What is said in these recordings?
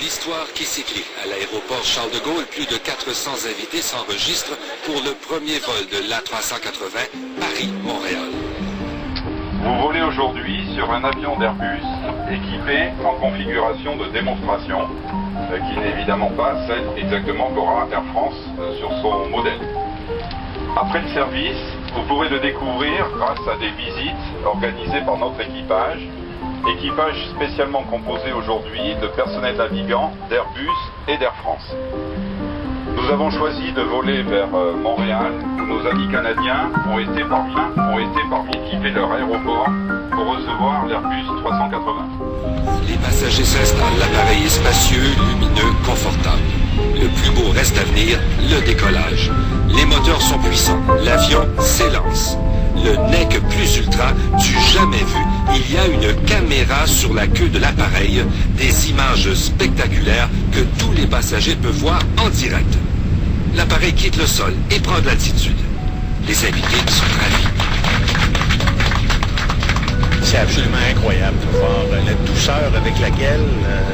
L'histoire qui s'écrit. À l'aéroport Charles de Gaulle, plus de 400 invités s'enregistrent pour le premier vol de l'A380 Paris-Montréal. Vous volez aujourd'hui sur un avion d'Airbus équipé en configuration de démonstration, qui n'est évidemment pas celle exactement qu'aura Air France sur son modèle. Après le service, vous pourrez le découvrir grâce à des visites organisées par notre équipage spécialement composé aujourd'hui de personnel navigant d'Airbus et d'Air France. Nous avons choisi de voler vers Montréal, où nos amis canadiens ont été parmi équiper leur aéroport pour recevoir l'Airbus 380. Les passagers s'installent, l'appareil est spacieux, lumineux, confortable. Le plus beau reste à venir, le décollage. Les moteurs sont puissants, l'avion s'élance. Le NEC Plus Ultra du jamais vu, il y a une caméra sur la queue de l'appareil, des images spectaculaires que tous les passagers peuvent voir en direct. L'appareil quitte le sol et prend de l'altitude. Les invités sont ravis. C'est absolument incroyable de voir la douceur avec laquelle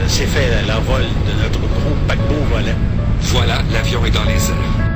s'est fait l'envol de notre gros paquebot volant. Voilà, l'avion est dans les airs.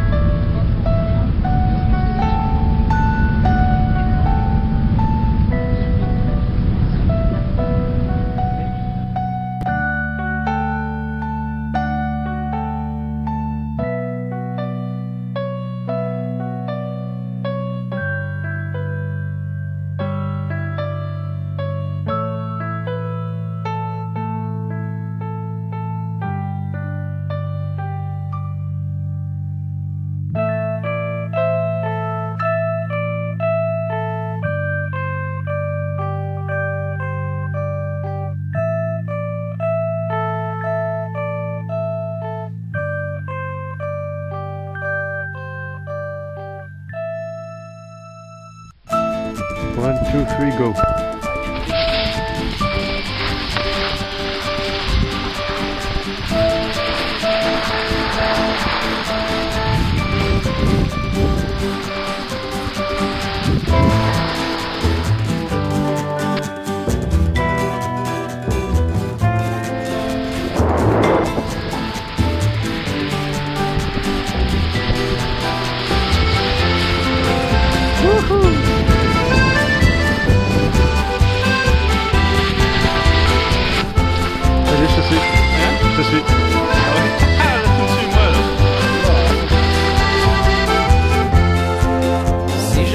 One, two, three, go.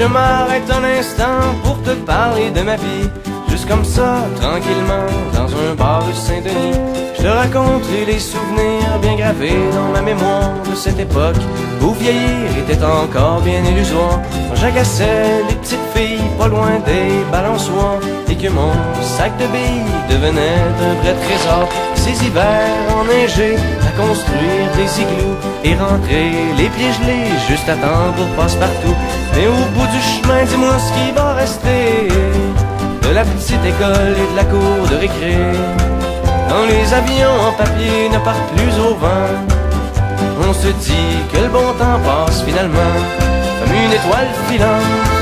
Je m'arrête un instant pour te parler de ma vie, juste comme ça, tranquillement, dans un bar rue Saint-Denis. Je te raconterai les souvenirs bien gravés dans ma mémoire de cette époque où vieillir était encore bien illusoire. Quand j'agaçais les petites filles pas loin des balançoires et que mon sac de billes devenait un vrai trésor. Ces hivers enneigés à construire des igloos et rentrer les pieds gelés juste à temps pour passe-partout. Mais au bout du chemin, dis-moi ce qui va rester de la petite école et de la cour de récré. Quand les avions en papier ne partent plus au vent, on se dit que le bon temps passe finalement comme une étoile filante.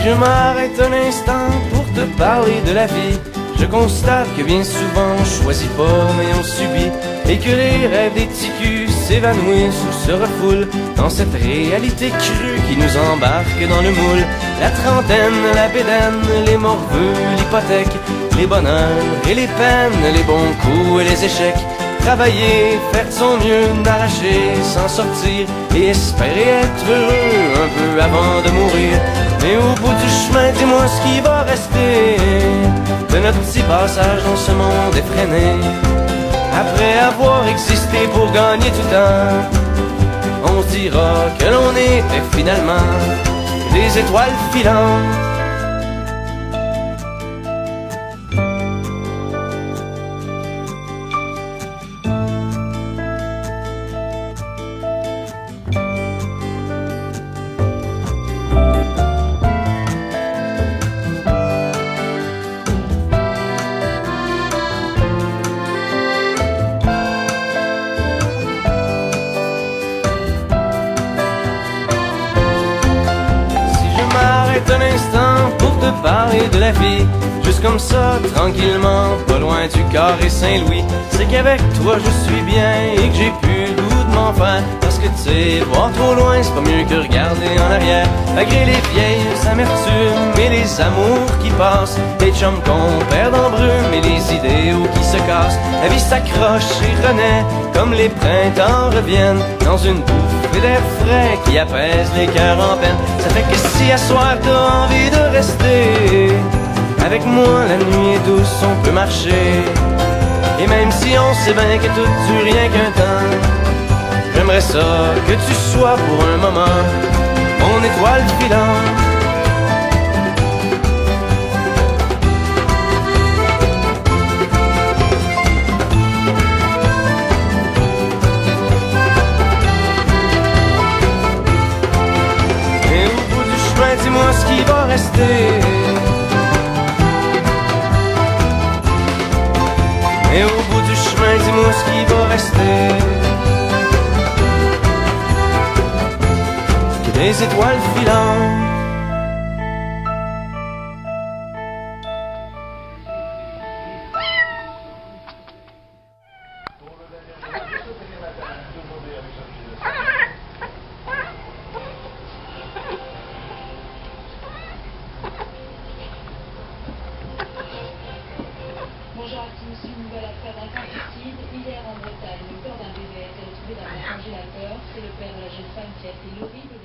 Je m'arrête un instant pour te parler de la vie. Je constate que bien souvent on choisit pas mais on subit, et que les rêves des ticus s'évanouissent ou se refoulent dans cette réalité crue qui nous embarque dans le moule. La trentaine, la bédaine, les morveux, l'hypothèque, les bonheurs et les peines, les bons coups et les échecs. Travailler, faire de son mieux, n'arracher, s'en sortir et espérer être heureux un peu avant de mourir. Mais au bout du chemin, dis-moi ce qui va rester de notre petit passage dans ce monde effréné. Après avoir existé pour gagner du temps, on se dira que l'on était finalement des étoiles filantes. te parler de la vie, juste comme ça, tranquillement, pas loin du carré Saint-Louis. C'est qu'avec toi je suis bien et que j'ai plus le goût de m'en faire. Parce que tu sais, voir trop loin, c'est pas mieux que regarder en arrière. Malgré les vieilles amertumes et les amours qui passent, les chums qu'on perd en brume et les idéaux qui se cassent, la vie s'accroche et renaît comme les printemps reviennent dans une bouffée d'air frais qui apaise les cœurs en peine. Ça fait que si à soir t'as envie de rester avec moi, la nuit est douce, on peut marcher. Et même si on sait bien que tout dure rien qu'un temps, j'aimerais ça que tu sois pour un moment mon étoile filante. Et au bout du chemin, dis-moi ce qui va rester. Et au bout du chemin, dis-moi ce qui va rester. Que des étoiles filantes. Bonjour à tous, une nouvelle affaire d'infanticide. Hier en Bretagne, le corps d'un bébé a été retrouvé dans un congélateur. C'est le père de la jeune femme qui a fait l'horrible